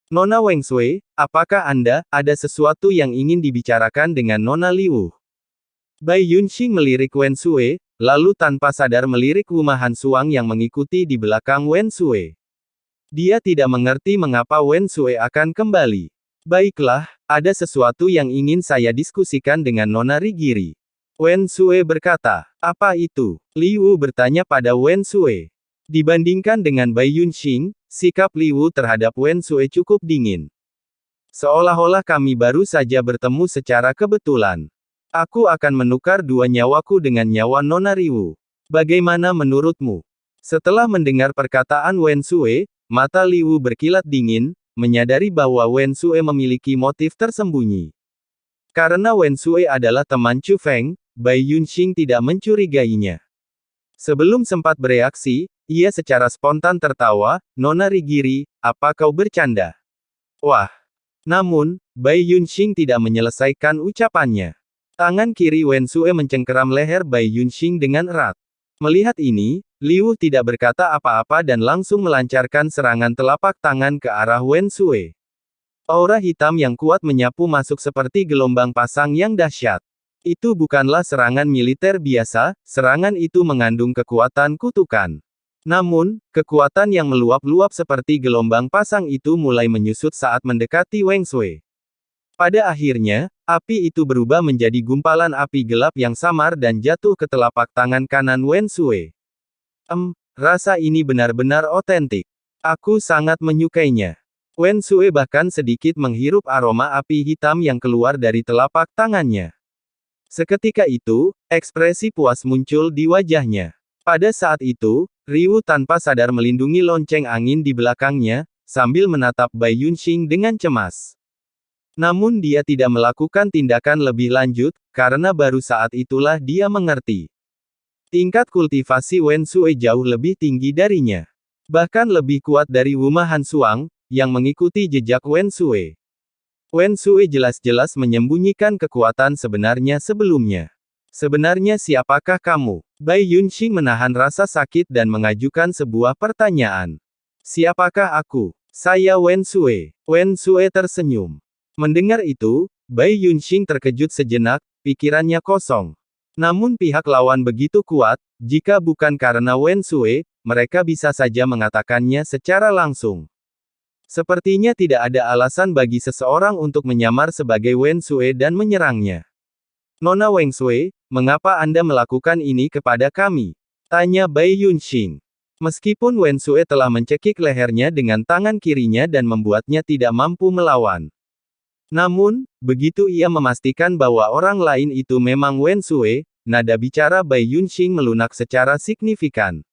Nona Weng Sui, apakah Anda, ada sesuatu yang ingin dibicarakan dengan Nona Liu? Bai Yunxing melirik Wen Sui, lalu tanpa sadar melirik Wuma Hansuang yang mengikuti di belakang Wen Sui. Dia tidak mengerti mengapa Wen Sui akan kembali. Baiklah, ada sesuatu yang ingin saya diskusikan dengan Nona Rigiri. Wen Sui berkata, apa itu? Liu bertanya pada Wen Sui. Dibandingkan dengan Bai Yunxing, sikap Liu terhadap Wen Sui cukup dingin. Seolah-olah kami baru saja bertemu secara kebetulan. Aku akan menukar dua nyawaku dengan nyawa Nona Liu. Bagaimana menurutmu? Setelah mendengar perkataan Wen Sui, mata Liu berkilat dingin, menyadari bahwa Wen Sui memiliki motif tersembunyi. Karena Wen Sui adalah teman Chu Feng, Bai Yunxing tidak mencurigainya. Sebelum sempat bereaksi, ia secara spontan tertawa, Nona Rigiri, apa kau bercanda? Wah! Namun, Bai Yunxing tidak menyelesaikan ucapannya. Tangan kiri Wen Sui mencengkeram leher Bai Yunxing dengan erat. Melihat ini, Liu tidak berkata apa-apa dan langsung melancarkan serangan telapak tangan ke arah Wen Sui. Aura hitam yang kuat menyapu masuk seperti gelombang pasang yang dahsyat. Itu bukanlah serangan militer biasa, serangan itu mengandung kekuatan kutukan. Namun, kekuatan yang meluap-luap seperti gelombang pasang itu mulai menyusut saat mendekati Weng Sui. Pada akhirnya, api itu berubah menjadi gumpalan api gelap yang samar dan jatuh ke telapak tangan kanan Wen Sui. Rasa ini benar-benar otentik. Aku sangat menyukainya. Wen Sui bahkan sedikit menghirup aroma api hitam yang keluar dari telapak tangannya. Seketika itu, ekspresi puas muncul di wajahnya. Pada saat itu, Liu tanpa sadar melindungi lonceng angin di belakangnya, sambil menatap Bai Yunxing dengan cemas. Namun dia tidak melakukan tindakan lebih lanjut, karena baru saat itulah dia mengerti. Tingkat kultivasi Wen Sui jauh lebih tinggi darinya. Bahkan lebih kuat dari Wuma Hansuang, yang mengikuti jejak Wen Sui. Wen Sui jelas-jelas menyembunyikan kekuatan sebenarnya sebelumnya. Sebenarnya siapakah kamu? Bai Yunxing menahan rasa sakit dan mengajukan sebuah pertanyaan. Siapakah aku? Saya Wen Sui. Wen Sui tersenyum. Mendengar itu, Bai Yunxing terkejut sejenak, pikirannya kosong. Namun pihak lawan begitu kuat, jika bukan karena Wen Sui, mereka bisa saja mengatakannya secara langsung. Sepertinya tidak ada alasan bagi seseorang untuk menyamar sebagai Wen Sui dan menyerangnya. Nona Weng Sui, mengapa Anda melakukan ini kepada kami? Tanya Bai Yunxing. Meskipun Wen Sui telah mencekik lehernya dengan tangan kirinya dan membuatnya tidak mampu melawan. Namun, begitu ia memastikan bahwa orang lain itu memang Wen Sui, nada bicara Bai Yunxing melunak secara signifikan.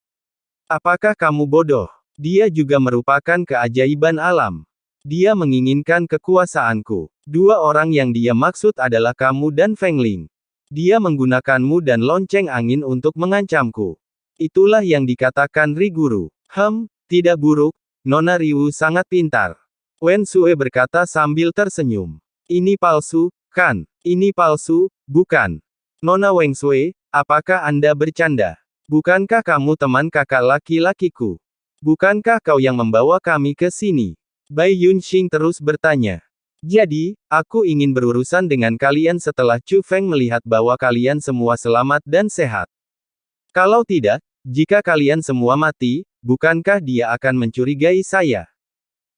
Apakah kamu bodoh? Dia juga merupakan keajaiban alam. Dia menginginkan kekuasaanku. Dua orang yang dia maksud adalah kamu dan Feng Ling. Dia menggunakanmu dan lonceng angin untuk mengancamku. Itulah yang dikatakan Ri Guru. Tidak buruk, Nona Liu sangat pintar. Wen Sui berkata sambil tersenyum. Ini palsu, kan? Ini palsu, bukan? Nona Weng Sui, apakah Anda bercanda? Bukankah kamu teman kakak laki-lakiku? Bukankah kau yang membawa kami ke sini? Bai Yunxing terus bertanya. Jadi, aku ingin berurusan dengan kalian setelah Chu Feng melihat bahwa kalian semua selamat dan sehat. Kalau tidak, jika kalian semua mati, bukankah dia akan mencurigai saya?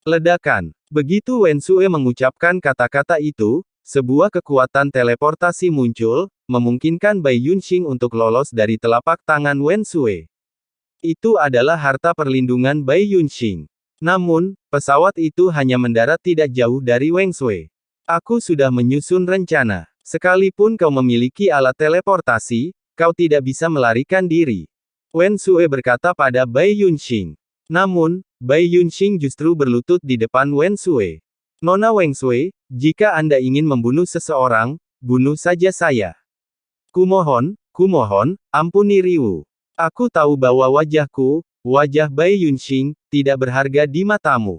Ledakan. Begitu Wen Sui mengucapkan kata-kata itu, sebuah kekuatan teleportasi muncul, memungkinkan Bai Yunxing untuk lolos dari telapak tangan Wen Sui. Itu adalah harta perlindungan Bai Yunxing. Namun, pesawat itu hanya mendarat tidak jauh dari Weng Sui. Aku sudah menyusun rencana. Sekalipun kau memiliki alat teleportasi, kau tidak bisa melarikan diri. Wen Sui berkata pada Bai Yunxing. Namun, Bai Yunxing justru berlutut di depan Wen Sui. Nona Weng Sui, jika Anda ingin membunuh seseorang, bunuh saja saya. Kumohon, ampuni Liu. Aku tahu bahwa wajahku, wajah Bai Yunxing, tidak berharga di matamu.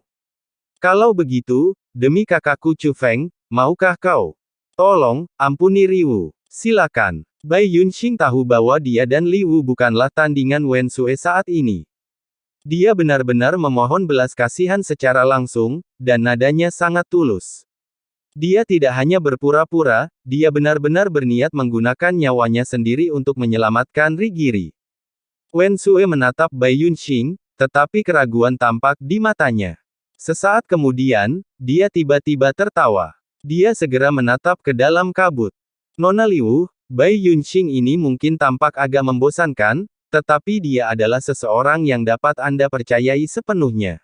Kalau begitu, demi kakakku Chu Feng, maukah kau? Tolong, ampuni Liu. Silakan. Bai Yunxing tahu bahwa dia dan Liu bukanlah tandingan Wen Sui saat ini. Dia benar-benar memohon belas kasihan secara langsung, dan nadanya sangat tulus. Dia tidak hanya berpura-pura, dia benar-benar berniat menggunakan nyawanya sendiri untuk menyelamatkan Rigiri. Wen Sue menatap Bai Yunxing, tetapi keraguan tampak di matanya. Sesaat kemudian, dia tiba-tiba tertawa. Dia segera menatap ke dalam kabut. Nona Liu, Bai Yunxing ini mungkin tampak agak membosankan, tetapi dia adalah seseorang yang dapat Anda percayai sepenuhnya.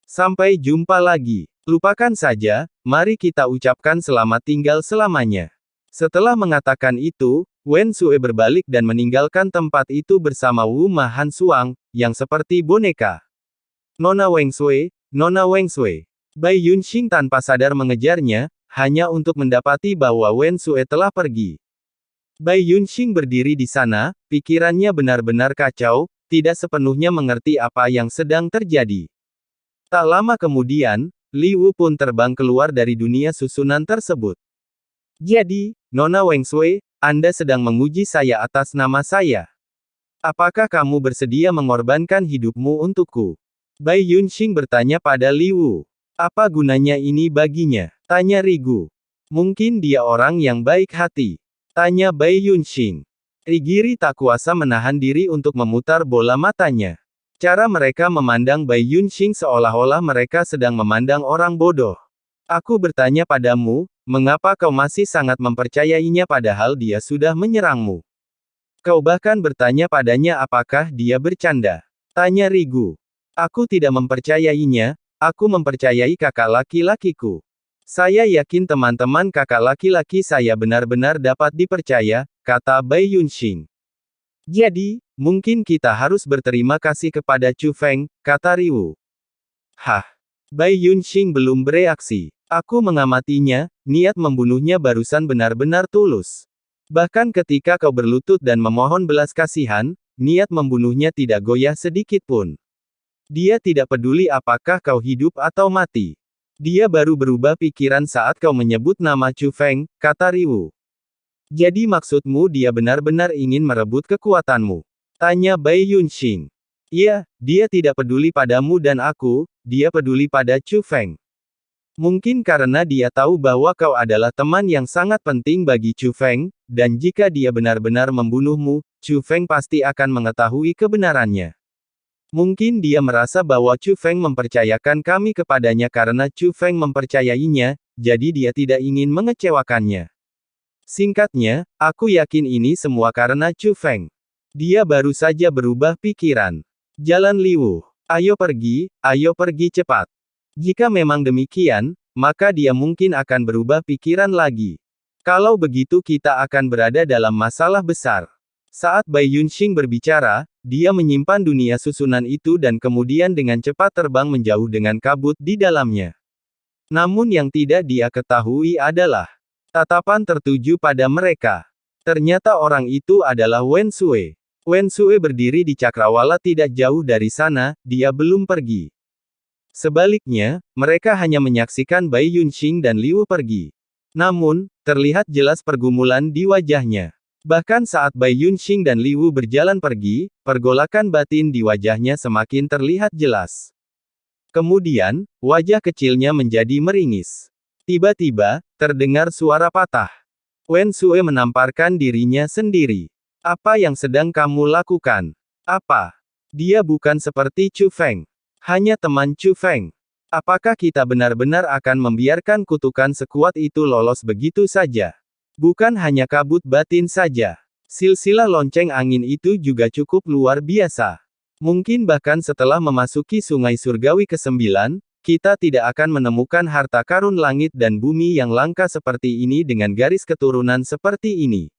Sampai jumpa lagi. Lupakan saja, mari kita ucapkan selamat tinggal selamanya. Setelah mengatakan itu, Wen Sue berbalik dan meninggalkan tempat itu bersama Wu Ma Han Suang, yang seperti boneka. Nona Weng Sui, Nona Weng Sui. Bai Yunxing tanpa sadar mengejarnya, hanya untuk mendapati bahwa Wen Sue telah pergi. Bai Yunxing berdiri di sana, pikirannya benar-benar kacau, tidak sepenuhnya mengerti apa yang sedang terjadi. Tak lama kemudian, Li Wu pun terbang keluar dari dunia susunan tersebut. Jadi, Nona Weng Sui, Anda sedang menguji saya atas nama saya. Apakah kamu bersedia mengorbankan hidupmu untukku? Bai Yunxing bertanya pada Li Wu. Apa gunanya ini baginya? Tanya Rigu. Mungkin dia orang yang baik hati. Tanya Bai Yunxing. Rigiri tak kuasa menahan diri untuk memutar bola matanya. Cara mereka memandang Bai Yunxing seolah-olah mereka sedang memandang orang bodoh. Aku bertanya padamu, mengapa kau masih sangat mempercayainya padahal dia sudah menyerangmu? Kau bahkan bertanya padanya apakah dia bercanda. Tanya Rigu. Aku tidak mempercayainya, aku mempercayai kakak laki-lakiku. Saya yakin teman-teman kakak laki-laki saya benar-benar dapat dipercaya, kata Bai Yunxing. Jadi, mungkin kita harus berterima kasih kepada Chu Feng, kata Riwu. Hah? Bai Yunxing belum bereaksi. Aku mengamatinya, niat membunuhnya barusan benar-benar tulus. Bahkan ketika kau berlutut dan memohon belas kasihan, niat membunuhnya tidak goyah sedikit pun. Dia tidak peduli apakah kau hidup atau mati. Dia baru berubah pikiran saat kau menyebut nama Chu Feng, kata Riwu. Jadi maksudmu dia benar-benar ingin merebut kekuatanmu? Tanya Bai Yunxing. Iya, dia tidak peduli padamu dan aku, dia peduli pada Chu Feng. Mungkin karena dia tahu bahwa kau adalah teman yang sangat penting bagi Chu Feng, dan jika dia benar-benar membunuhmu, Chu Feng pasti akan mengetahui kebenarannya. Mungkin dia merasa bahwa Chu Feng mempercayakan kami kepadanya karena Chu Feng mempercayainya, jadi dia tidak ingin mengecewakannya. Singkatnya, aku yakin ini semua karena Chu Feng. Dia baru saja berubah pikiran. Jalan Liwu. Ayo pergi cepat. Jika memang demikian, maka dia mungkin akan berubah pikiran lagi. Kalau begitu kita akan berada dalam masalah besar. Saat Bai Yunxing berbicara, dia menyimpan dunia susunan itu dan kemudian dengan cepat terbang menjauh dengan kabut di dalamnya. Namun yang tidak dia ketahui adalah, tatapan tertuju pada mereka. Ternyata orang itu adalah Wen Sue. Wen Sue berdiri di cakrawala tidak jauh dari sana, dia belum pergi. Sebaliknya, mereka hanya menyaksikan Bai Yunxing dan Liu pergi. Namun, terlihat jelas pergumulan di wajahnya. Bahkan saat Bai Yunxing dan Liu berjalan pergi, pergolakan batin di wajahnya semakin terlihat jelas. Kemudian, wajah kecilnya menjadi meringis. Tiba-tiba, terdengar suara patah. Wen Sue menamparkan dirinya sendiri. Apa yang sedang kamu lakukan? Apa? Dia bukan seperti Chu Feng. Hanya teman Chu Feng. Apakah kita benar-benar akan membiarkan kutukan sekuat itu lolos begitu saja? Bukan hanya kabut batin saja. Silsilah lonceng angin itu juga cukup luar biasa. Mungkin bahkan setelah memasuki sungai surgawi ke-9, kita tidak akan menemukan harta karun langit dan bumi yang langka seperti ini dengan garis keturunan seperti ini.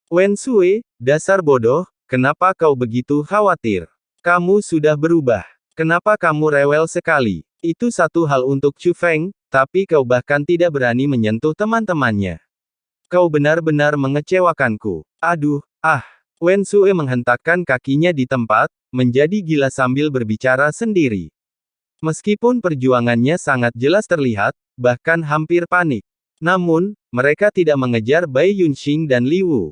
Wen Sue, dasar bodoh, kenapa kau begitu khawatir? Kamu sudah berubah. Kenapa kamu rewel sekali? Itu satu hal untuk Chu Feng, tapi kau bahkan tidak berani menyentuh teman-temannya. Kau benar-benar mengecewakanku. Aduh, Wen Sue menghentakkan kakinya di tempat, menjadi gila sambil berbicara sendiri. Meskipun perjuangannya sangat jelas terlihat, bahkan hampir panik. Namun, mereka tidak mengejar Bai Yunxing dan Liu.